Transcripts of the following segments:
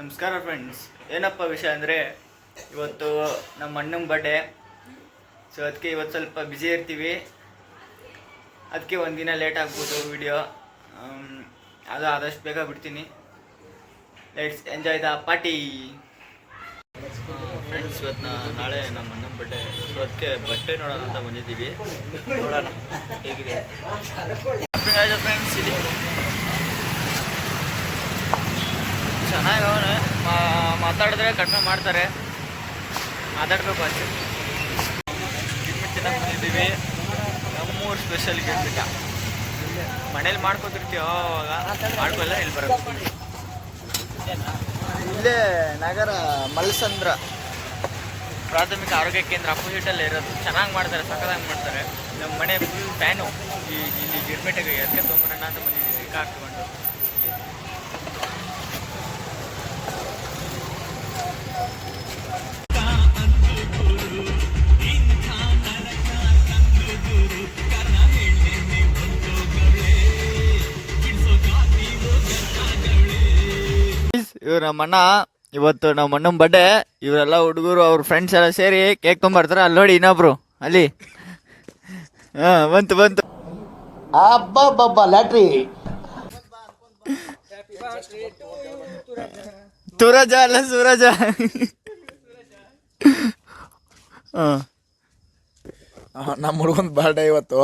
ನಮಸ್ಕಾರ ಫ್ರೆಂಡ್ಸ್. ಏನಪ್ಪ ವಿಷಯ ಅಂದರೆ ಇವತ್ತು ನಮ್ಮ ಅಣ್ಣನ ಬರ್ಡೇ. ಸೊ ಅದಕ್ಕೆ ಇವತ್ತು ಸ್ವಲ್ಪ ಬ್ಯುಸಿ ಇರ್ತೀವಿ. ಅದಕ್ಕೆ ಒಂದಿನ ಲೇಟ್ ಆಗ್ಬೋದು ವಿಡಿಯೋ. ಅದು ಆದಷ್ಟು ಬೇಗ ಬಿಡ್ತೀನಿ. Let's enjoy the party. Friends, ಇವತ್ತು ನಾಳೆ ನಮ್ಮ ಅಣ್ಣನ ಬರ್ಡೇ. ಸೊ ಅದಕ್ಕೆ ಬಟ್ಟೆ ನೋಡೋಣ ಅಂತ ಬಂದಿದ್ದೀವಿ. ನೋಡೋಣ ಹೇಗಿದೆ ಫ್ರೆಂಡ್ಸ್. ಇಲ್ಲಿ ಚೆನ್ನಾಗಿ ಅವನು ಮಾತಾಡಿದ್ರೆ ಕಡಿಮೆ ಮಾಡ್ತಾರೆ, ಮಾತಾಡಬೇಕು ಅಷ್ಟೇ. ಗಿರ್ಮಿಟ್ ಚೆನ್ನಾಗಿ ಬಂದಿದ್ದೀವಿ. ನಮ್ಮೂರು ಸ್ಪೆಷಲ್ ಗಿರ್ಮಿಟ. ಮನೇಲಿ ಮಾಡ್ಕೊತಿರ್ತೀವಿ, ಅವಾಗ ಮಾಡ್ಕೊಲ್ಲ. ಇಲ್ಲಿ ಬರೋದು ಇಲ್ಲೇ ನಗರ ಮಲ್ಸಂದ್ರ ಪ್ರಾಥಮಿಕ ಆರೋಗ್ಯ ಕೇಂದ್ರ ಅಪೋಸಿಟಲ್ಲೇ ಇರೋದು. ಚೆನ್ನಾಗಿ ಮಾಡ್ತಾರೆ, ಸಖತ್ತಾಗಿ ಮಾಡ್ತಾರೆ. ನಮ್ಮ ಮನೆ ಫುಲ್ ಫ್ಯಾನು ಇಲ್ಲಿ ಗಿರ್ಮಿಟಿಗೆ. ಅದಕ್ಕೆ ತೊಗೊಂಬರೋಣ ಅಂತ ಬಂದಿದ್ದೀವಿ ರಿಕ್ಕ ಹಾಕ್ಕೊಂಡು. ಇವ್ರು ನಮ್ಮ ಅಣ್ಣ. ಇವತ್ತು ನಮ್ಮ ಅಣ್ಣನ ಬರ್ಡೇ. ಇವರೆಲ್ಲ ಹುಡುಗರು ಅವ್ರ ಫ್ರೆಂಡ್ಸ್ ಎಲ್ಲ ಸೇರಿ ಕೇಕ್ ತೊಗೊಂಬರ್ತಾರೆ. ಅಲ್ಲಿ ನೋಡಿ ಇನ್ನೊಬ್ರು ಅಲ್ಲಿ. ಬಂತು ಲ್ಯಾಟ್ರಿ. ತುರಜ ಅಲ್ಲ ಸೂರಜ. ನಮ್ಮ ಹುಡುಗನ ಬರ್ಡೇ ಇವತ್ತು.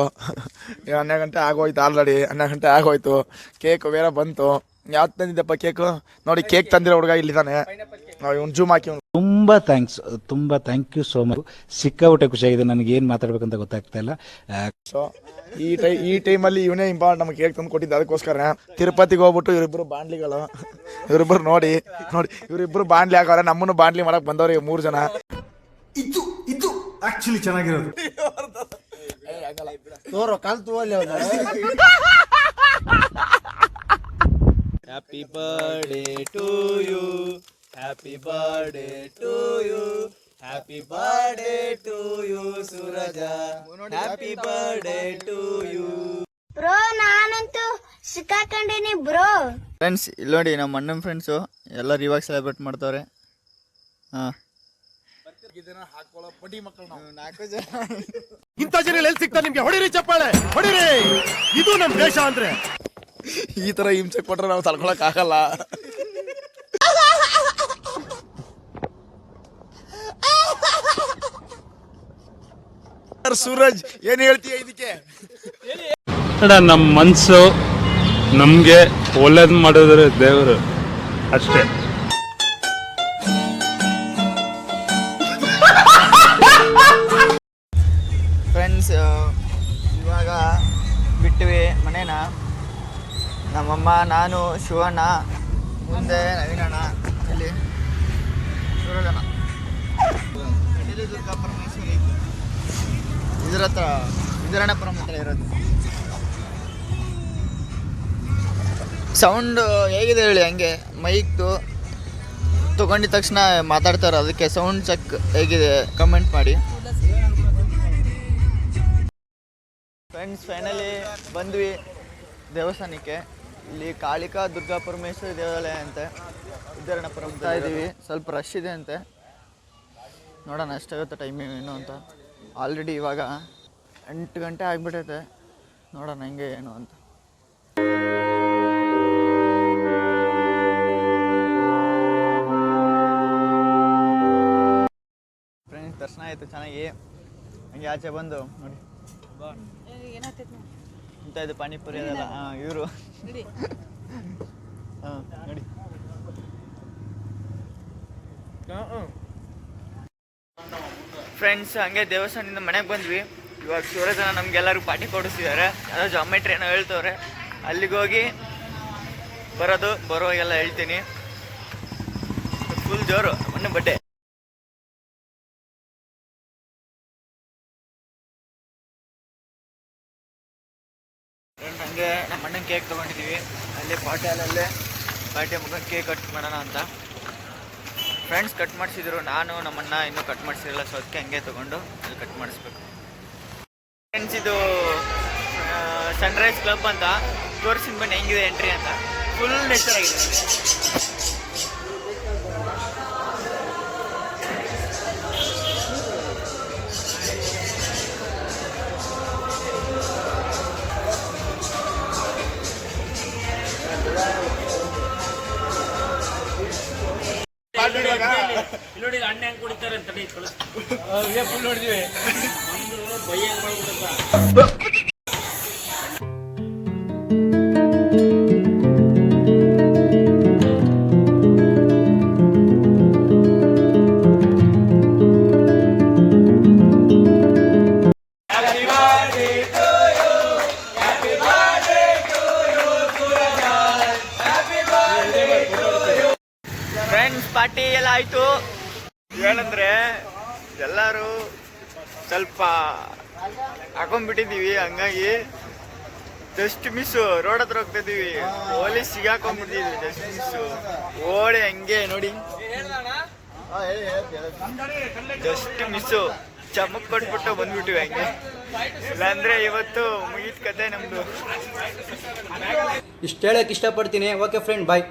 12 ಗಂಟೆ ಆಗೋಯ್ತು, ಆಲ್ರೆಡಿ 12 ಗಂಟೆ ಆಗೋಯ್ತು. ಕೇಕ್ ಬೇರೆ ಬಂತು. ಯಾವ್ದು ತಂದಿದ್ದಪ್ಪ ಕೇಕು? ನೋಡಿ, ಕೇಕ್ ತಂದಿರೋ ಹುಡುಗ ಇಲ್ಲಿದ್ದಾನೆ. ಇವ್ನು ಜೂಮ್ ಹಾಕಿ. ತುಂಬಾ ಥ್ಯಾಂಕ್ ಯು ಸೋ ಮಚ್. ಸಿಕ್ಕಾಬಿಟ್ಟೆ ಖುಷಿಯಾಗಿದೆ. ನನಗೆ ಏನು ಮಾತಾಡ್ಬೇಕಂತ ಗೊತ್ತಾಗ್ತಾ ಇಲ್ಲ. ಸೊ ಈ ಟೈಮಲ್ಲಿ ಇವನೇ ಇಂಪಾರ್ಟೆಂಟ್ ನಮಗೆ ಕೇಕ್ ತಂದು ಕೊಟ್ಟಿದ್ದು. ಅದಕ್ಕೋಸ್ಕರ ತಿರುಪತಿಗೆ ಹೋಗ್ಬಿಟ್ಟು ಇವರಿಬ್ಬರು ಬಾಂಡ್ಲಿಗಳು. ಇವರಿಬ್ಬರು ನೋಡಿ ಇವರಿಬ್ಬರು ಬಾಂಡ್ಲಿ ಹಾಕೋರೆ. ನಮ್ಮನ್ನು ಬಾಂಡ್ಲಿ ಮಾಡಕ್ ಬಂದವ್ರಿಗೆ 3 ಜನ. ಇದು ಆಕ್ಚುಲಿ ಚೆನ್ನಾಗಿರೋದು. Happy birthday to you, happy birthday to you, happy birthday to you Suraj, happy birthday to you. Bro, ನಾನಂತೂ ಸಿಕ್ಕಾಕೊಂಡಿನಿ ಬ್ರೋ. ಫ್ರೆಂಡ್ಸ್, ಇಲ್ಲಿ ನೋಡಿ ನಮ್ಮ ಅಣ್ಣನ ಫ್ರೆಂಡ್ಸು ಎಲ್ಲರೂ ಇವಾಗ ಸೆಲೆಬ್ರೇಟ್ ಮಾಡ್ತವ್ರೆ. ಇಂಥ ಜನ ಎಲ್ಲಿ ಸಿಗ್ತಾರೆ ನಿಮ್ಗೆ? ಹೊಡಿರಿ ಚಪ್ಪಾಳೆ, ಹೊಡಿರಿ. ಇದು ನಮ್ ದೇಶ ಅಂದ್ರೆ. ಈ ತರ ಹಿಂಸೆ ಕೊಟ್ರೆ ನಾವು ತಡ್ಕೊಳಕ್ ಆಗಲ್ಲ. ಸೂರಜ್, ಏನ್ ಹೇಳ್ತೀಯ ಇದಕ್ಕೆ? ನಮ್ಮ ಮನ್ಸು ನಮ್ಗೆ ಒಳ್ಳೇದ್ ಮಾಡಿದ್ರೆ ದೇವರು ಅಷ್ಟೇ. ಫ್ರೆಂಡ್ಸ್, ಇವಾಗ ಬಿಟ್ಟಿವಿ ಮನೇನ. ನಮ್ಮಮ್ಮ, ನಾನು, ಶಿವಣ್ಣ, ಮುಂದೆ ನವೀನಣ್ಣ, ಇಲ್ಲಿ ಸೂರಜಣ್ಣ, ಇಲ್ಲಿ ದುರ್ಗಾ ಪರಮೇಶ್ವರಿ. ಇದ್ರ ಹತ್ರ ವಿಜಯಣ್ಣಪುರಂ ಹತ್ರ ಇರೋದು. ಸೌಂಡು ಹೇಗಿದೆ ಹೇಳಿ? ಹಂಗೆ ಮೈಕ್ದು ತೊಗೊಂಡಿದ ತಕ್ಷಣ ಮಾತಾಡ್ತಾರೆ. ಅದಕ್ಕೆ ಸೌಂಡ್ ಚೆಕ್ ಹೇಗಿದೆ ಕಮೆಂಟ್ ಮಾಡಿ. ಫ್ರೆಂಡ್ಸ್, ಫೈನಲಿ ಬಂದ್ವಿ ದೇವಸ್ಥಾನಕ್ಕೆ. ಇಲ್ಲಿ ಕಾಳಿಕಾ ದುರ್ಗಾ ಪರಮೇಶ್ವರಿ ದೇವಾಲಯ ಅಂತೆ. ವಿದ್ಯಾರಣ್ಯಪುರಂ ಇದ್ದೀವಿ. ಸ್ವಲ್ಪ ರಶ್ ಇದೆ ಅಂತೆ. ನೋಡೋಣ ಎಷ್ಟಾಗುತ್ತೆ ಟೈಮ್ ಏನು ಅಂತ. ಆಲ್ರೆಡಿ ಇವಾಗ 8 ಗಂಟೆ ಆಗಿಬಿಟ್ಟೈತೆ. ನೋಡೋಣ ಹೆಂಗೆ ಏನು ಅಂತ. ಫ್ರೆಂಡ್ಸ್, ದರ್ಶನ ಆಯಿತು ಚೆನ್ನಾಗಿ. ಹಂಗೆ ಆಚೆ ಬಂದು ನೋಡಿ ಇಂಥ ಇದು ಪಾನಿಪುರಿ ಅದೆಲ್ಲ. ಇವರು ನೋಡಿ. ಫ್ರೆಂಡ್ಸ್, ಹಂಗೆ ದೇವಸ್ಥಾನದಿಂದ ಮನೆಗೆ ಬಂದ್ವಿ. ಇವಾಗ ಸೂರಜನ ನಮ್ಗೆಲ್ಲರಿಗೂ ಪಾರ್ಟಿ ಕೊಡಿಸ್ತಿದ್ದಾರೆ. ಅದೋ ಜಾಮೆಟ್ರಿ ಏನೋ ಹೇಳ್ತವ್ರೆ. ಅಲ್ಲಿಗೆ ಹೋಗಿ ಬರೋವಾಗೆಲ್ಲ ಹೇಳ್ತೀನಿ. ಫುಲ್ ಜೋರು ಮೊನ್ನೆ ಬಡ್ಡೆ. ಹಂಗೆ ನಮ್ಮ ಅಣ್ಣನ ಕೇಕ್ ತೊಗೊಂಡಿದ್ದೀವಿ. ಅಲ್ಲಿ ಪಾರ್ಟಿಯಲ್ಲೇ ಪಾರ್ಟಿ ಮುಖ ಕೇಕ್ ಕಟ್ ಮಾಡೋಣ ಅಂತ ಫ್ರೆಂಡ್ಸ್ ಕಟ್ ಮಾಡಿಸಿದ್ರು. ನಾನು ನಮ್ಮಣ್ಣ ಇನ್ನೂ ಕಟ್ ಮಾಡಿಸಿರಲ್ಲ. ಸೊ ಅದಕ್ಕೆ ಹಂಗೆ ತೊಗೊಂಡು ಅಲ್ಲಿ ಕಟ್ ಮಾಡಿಸ್ಬೇಕು. ಫ್ರೆಂಡ್ಸ್, ಇದು ಸನ್ರೈಸ್ ಕ್ಲಬ್ ಅಂತ. ತೋರಿಸಿದ ಬನ್ನಿ ಹೆಂಗಿದೆ ಎಂಟ್ರಿ ಅಂತ. ಫುಲ್ ನೇಚರ್ ಆಗಿದೆ. ನೋಡಿ ಅಣ್ಣ ಹೆಂಗ್ ಕುಡಿತಾರೆ ಅಂತ ಫುಲ್ ನೋಡಿದ್ವಿ ಬಯ್ಯ ಮಾಡ್ಬಿಡುತ್ತ. ಫ್ರೆಂಡ್ಸ್ ಪಾರ್ಟಿ ಎಲ್ಲ ಆಯ್ತು. ಏನಂದ್ರೆ ಎಲ್ಲರೂ ಸ್ವಲ್ಪ ಹಾಕೊಂಡ್ಬಿಟ್ಟಿದೀವಿ, ಹಂಗಾಗಿ ಜಸ್ಟ್ ಮಿಸ್ಸು ರೋಡ್ ಹತ್ರ ಹೋಗ್ತಾ ಇದೀವಿ, ಪೊಲೀಸ್ ಸಿಗಾಕೊಂಡ್ಬಿಟ್ಟಿದ್ವಿ. ಜಸ್ಟ್ ಮಿಸ್ಸು ಓಡಿ ಹಂಗೆ ನೋಡಿ, ಜಸ್ಟ್ ಮಿಸ್ಸು ಚಮಕ್ ಕೊಟ್ಬಿಟ್ಟು ಬಂದ್ಬಿಟ್ಟಿವಿ ಹಂಗೆ. ಇಲ್ಲಾಂದ್ರೆ ಇವತ್ತು ಮುಗಿದ ಕತೆ ನಮ್ದು. ಇಷ್ಟು ಹೇಳಕ್ ಇಷ್ಟಪಡ್ತೀನಿ. ಓಕೆ ಫ್ರೆಂಡ್, ಬಾಯ್.